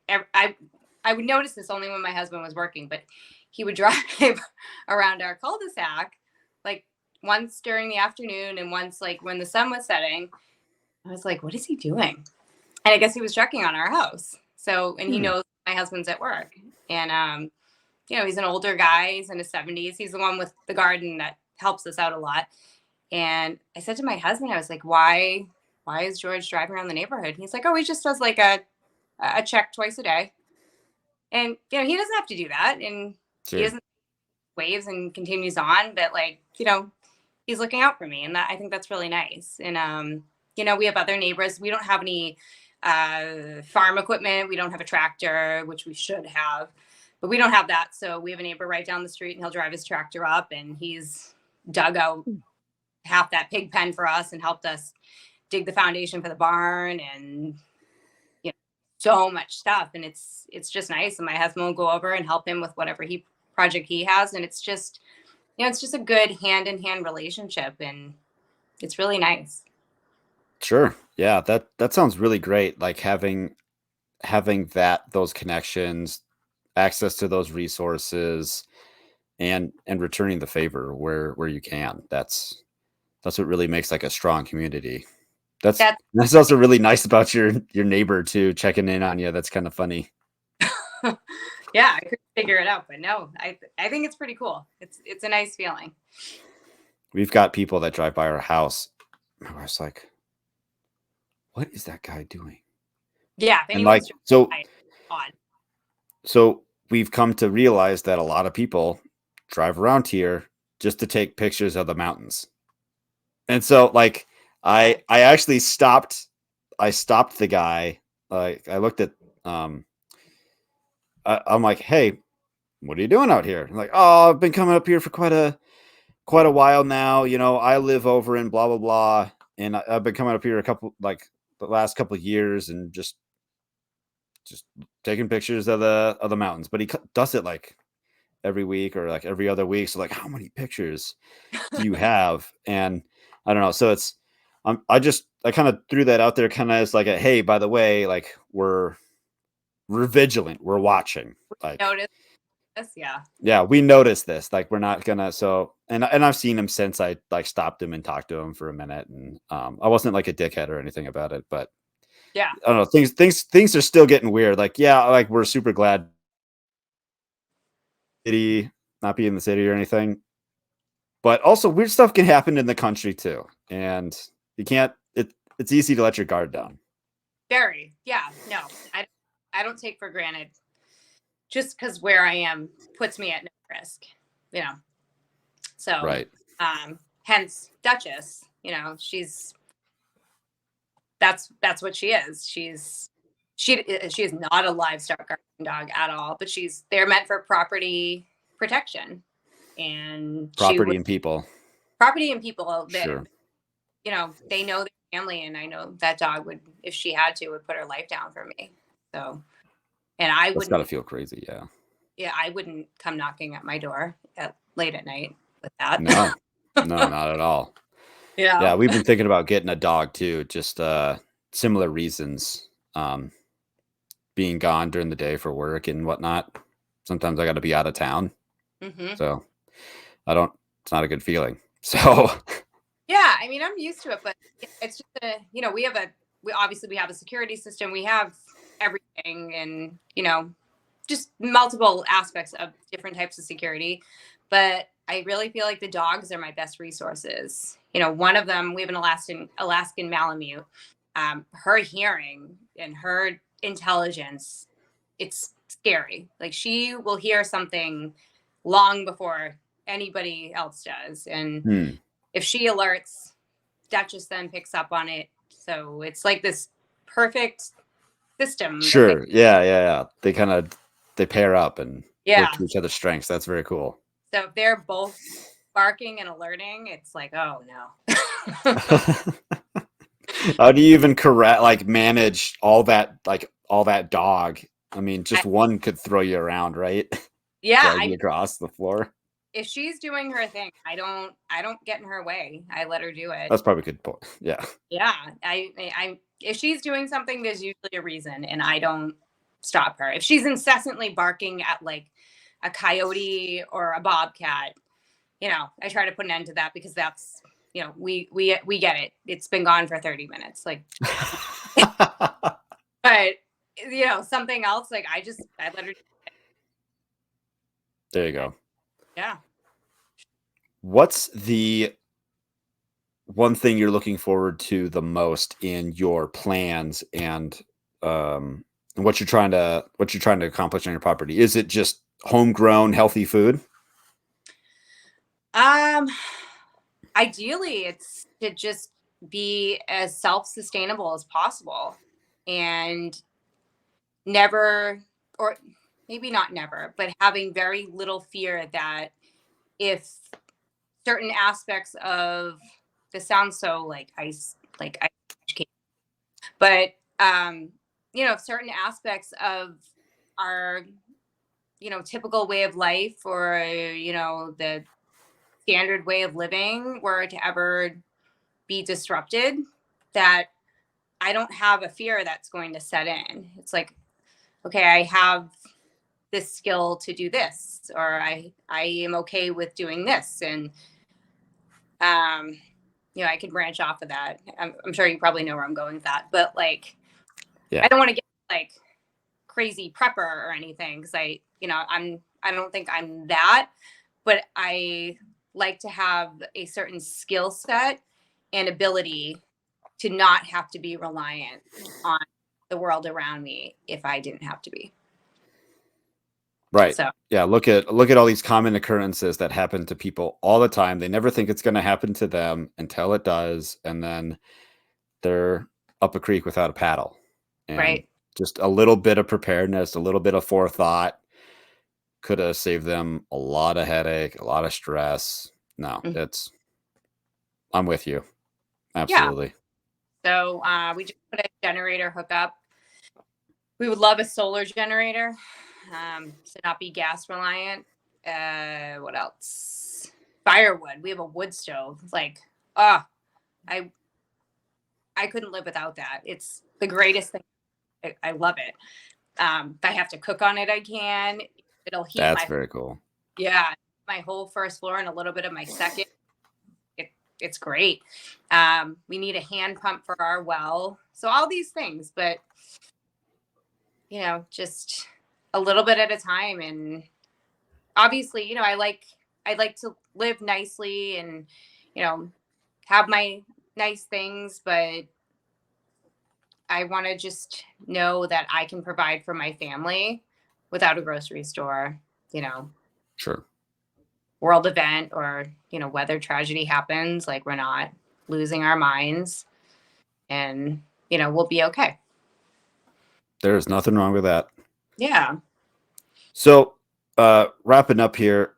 I I would notice this only when my husband was working, but he would drive around our cul-de-sac like once during the afternoon and once like when the sun was setting. I was like, what is he doing? And I guess he was checking on our house. So, and he Hmm. knows my husband's at work. And he's an older guy. He's in his 70s. He's the one with the garden that helps us out a lot. And I said to my husband, I was like, why is George driving around the neighborhood? And he's like, oh, he just does like a check twice a day. And, he doesn't have to do that. And he Sure. doesn't waves and continues on, but like, he's looking out for me. And I think that's really nice. And, we have other neighbors. We don't have any farm equipment. We don't have a tractor, which we should have, but we don't have that. So we have a neighbor right down the street and he'll drive his tractor up and he's dug out half that pig pen for us and helped us dig the foundation for the barn and so much stuff. And it's just nice. And my husband will go over and help him with whatever project he has. And it's just, it's just a good hand in hand relationship. And it's really nice. Sure. Yeah, that sounds really great. Like having those connections, access to those resources, and returning the favor where you can. That's what really makes like a strong community. That's That's that's also really nice about your neighbor too, checking in on you. That's kind of funny. yeah, I couldn't figure it out, but no, I think it's pretty cool. It's a nice feeling. We've got people that drive by our house. My wife's like, "What is that guy doing?" Yeah, if And like, anyone's so odd. so we've come to realize that a lot of people drive around here just to take pictures of the mountains. And so like I actually stopped the guy. Like I looked at I'm like, "Hey, what are you doing out here?" I'm like, "Oh, I've been coming up here for quite a while now. I live over in blah blah blah, and I've been coming up here the last couple of years and just taking pictures of the mountains." But he does it like every week or like every other week. So like, how many pictures do you have? And I don't know. So it's I kind of threw that out there kind of as like a, hey, by the way, like we're vigilant, we're watching. Like, Notice this, yeah. yeah, we noticed this. Like we're not gonna and I've seen him since I like stopped him and talked to him for a minute. And I wasn't like a dickhead or anything about it, but Yeah. I don't know, things are still getting weird. Like, yeah, like we're super glad city not be in the city or anything. But also weird stuff can happen in the country too. And you can't it's easy to let your guard down. Very. Yeah. No, I don't take for granted just because where I am puts me at no risk, you know. So Right. hence Duchess, that's what she is. She is not a livestock guardian dog at all, but they're meant for property protection. And Property and people. property and people that, Sure. they know their family. And I know that dog would, if she had to, would put her life down for me. So, and That's gotta feel crazy. Yeah. yeah, I wouldn't come knocking at my door late at night with that. No, not at all. Yeah. Yeah, we've been thinking about getting a dog too, just similar reasons. Being gone during the day for work and whatnot. Sometimes I got to be out of town. Mm-hmm. So it's not a good feeling. So Yeah, I mean, I'm used to it, but it's just we have a security system, we have everything, and just multiple aspects of different types of security. But I really feel like the dogs are my best resources. One of them, we have an Alaskan Malamute, her hearing and her intelligence, it's scary. Like she will hear something long before anybody else does. And Hmm. if she alerts, Duchess then picks up on it. So it's like this perfect system that Sure. Yeah. They pair up and yeah. work to each other's strengths. That's very cool. So if they're both barking and alerting, it's like, oh no. How do you even manage all that dog? I mean, just I, one could throw you around, right? yeah, Drag you across the floor. if she's doing her thing, I don't get in her way. I let her do it. That's probably a good point. Yeah. Yeah, if she's doing something, there's usually a reason, and I don't stop her. If she's incessantly barking at like a coyote or a bobcat, I try to put an end to that because that's, we get it. It's been gone for 30 minutes. Like, but something else, like I let her. There you go. Yeah. What's the one thing you're looking forward to the most in your plans and what you're trying to accomplish on your property? Is it just homegrown healthy food? Ideally, it's to just be as self-sustainable as possible and never, or maybe not never, but having very little fear that if certain aspects of this sounds so like ice, but if certain aspects of our, typical way of life or, the standard way of living were to ever be disrupted, that I don't have a fear that's going to set in. It's like, okay, I have this skill to do this, or I am okay with doing this, and I can branch off of that. I'm sure you probably know where I'm going with that, but like, Yeah. I don't want to get like crazy prepper or anything because I don't think I'm that, but I like to have a certain skill set and ability to not have to be reliant on the world around me if I didn't have to be. Right. So Yeah. Look at all these common occurrences that happen to people all the time. They never think it's going to happen to them until it does, and then they're up a creek without a paddle. And right. just a little bit of preparedness, a little bit of forethought could have saved them a lot of headache, a lot of stress. No, Mhm. I'm with you. Yeah. Absolutely. So we just put a generator hookup. We would love a solar generator to not be gas reliant. What else? Firewood. We have a wood stove. Like, oh, I couldn't live without that. It's the greatest thing. I love it. If I have to cook on it, I can. It'll heat That's very cool. my whole first floor and a little bit of my second. It's great. We need a hand pump for our well. So all these things, but just a little bit at a time. And obviously, I like to live nicely and, have my nice things, but I want to just know that I can provide for my family without a grocery store, Sure. world event or, weather tragedy happens, like we're not losing our minds and, we'll be okay. There's nothing wrong with that. Yeah. So, wrapping up here,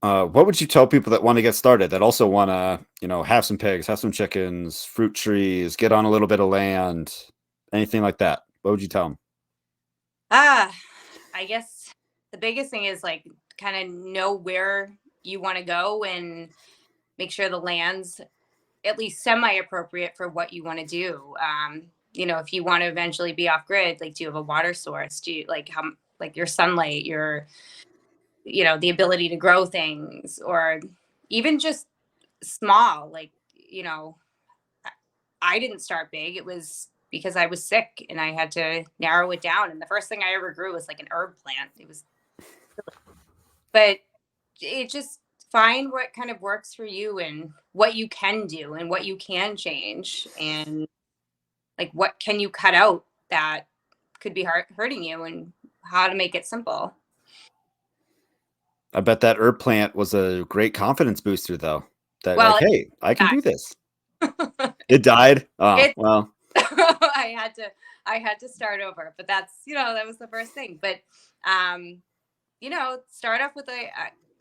what would you tell people that want to get started, that also want to, have some pigs, have some chickens, fruit trees, get on a little bit of land, anything like that? What would you tell them? I guess the biggest thing is like kind of know where you want to go and make sure the land's at least semi appropriate for what you want to do. If you want to eventually be off grid, like, do you have a water source? Do you like like your sunlight, your, the ability to grow things, or even just small, like, I didn't start big. It was because I was sick and I had to narrow it down. And the first thing I ever grew was like an herb plant. It was, but it just find what kind of works for you and what you can do and what you can change. And like what can you cut out that could be hurting you, and how to make it simple. I bet that herb plant was a great confidence booster, though. That like, Well, hey, I can died. do this. It died. Oh It well. I had to start over, but that's, that was the first thing. But um, start off with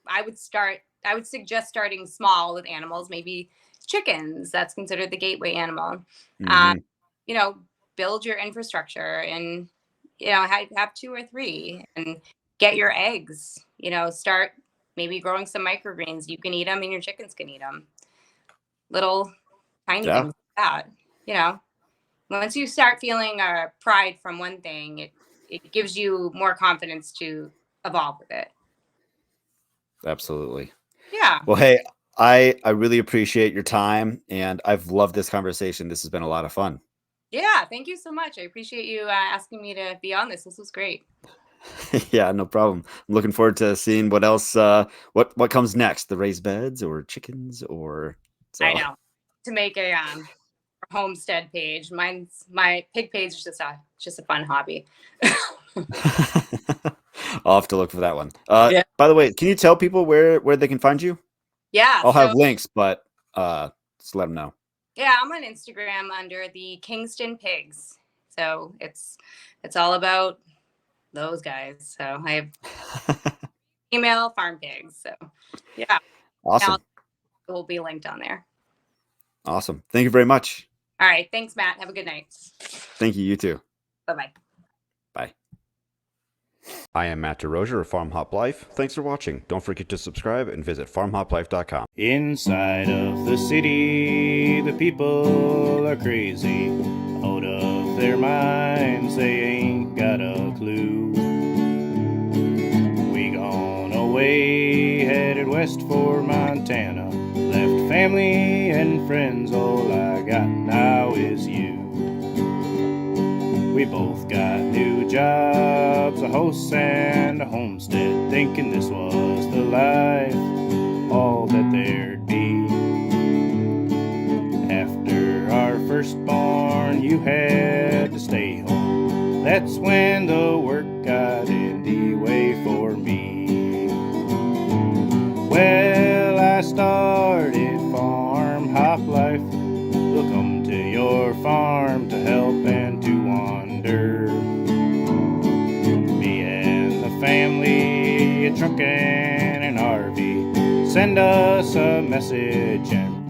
I would suggest starting small with animals, maybe chickens. That's considered the gateway animal. Um, Hmm. you know, build your infrastructure, and have two or three, and get your eggs. Start maybe growing some microgreens. You can eat them, and your chickens can eat them. Little tiny Yeah, things like that. You know, once you start feeling pride from one thing, it gives you more confidence to evolve with it. absolutely. Yeah. Well, hey, I really appreciate your time, and I've loved this conversation. This has been a lot of fun. Yeah. Thank you so much. I appreciate you asking me to be on this. This was great. Yeah, no problem. I'm looking forward to seeing what else what comes next. The raised beds or chickens or I so. know. To make a homestead page. My pig page is just a fun hobby. I'll have to look for that one. Yeah. By the way, can you tell people where they can find you? Yeah. I'll have So links, but just let them know. yeah, I'm on Instagram under the Kingston Pigs. So it's all about those guys. So I have female farm pigs. So yeah, now Awesome. it will be linked on there. Awesome. Thank you very much. All right. Thanks, Matt. Have a good night. Thank you. You too. Bye-bye. Bye. I am Matt DeRozier of FarmHopLife. Thanks for watching. Don't forget to subscribe and visit FarmHopLife.com. Inside of the city, the people are crazy, out of their minds, they ain't got a clue. We gone away, headed west for Montana, left family and friends, all I got now is you. We both got new jobs, a house and a homestead, thinking this was the life, all that there'd be. After our firstborn, you had to stay home. That's when the work got in the way for me. Well, I started FarmHopLife. We'll come to your farm to help and to wander. Me and the family, a truck and an RV. Send us a message and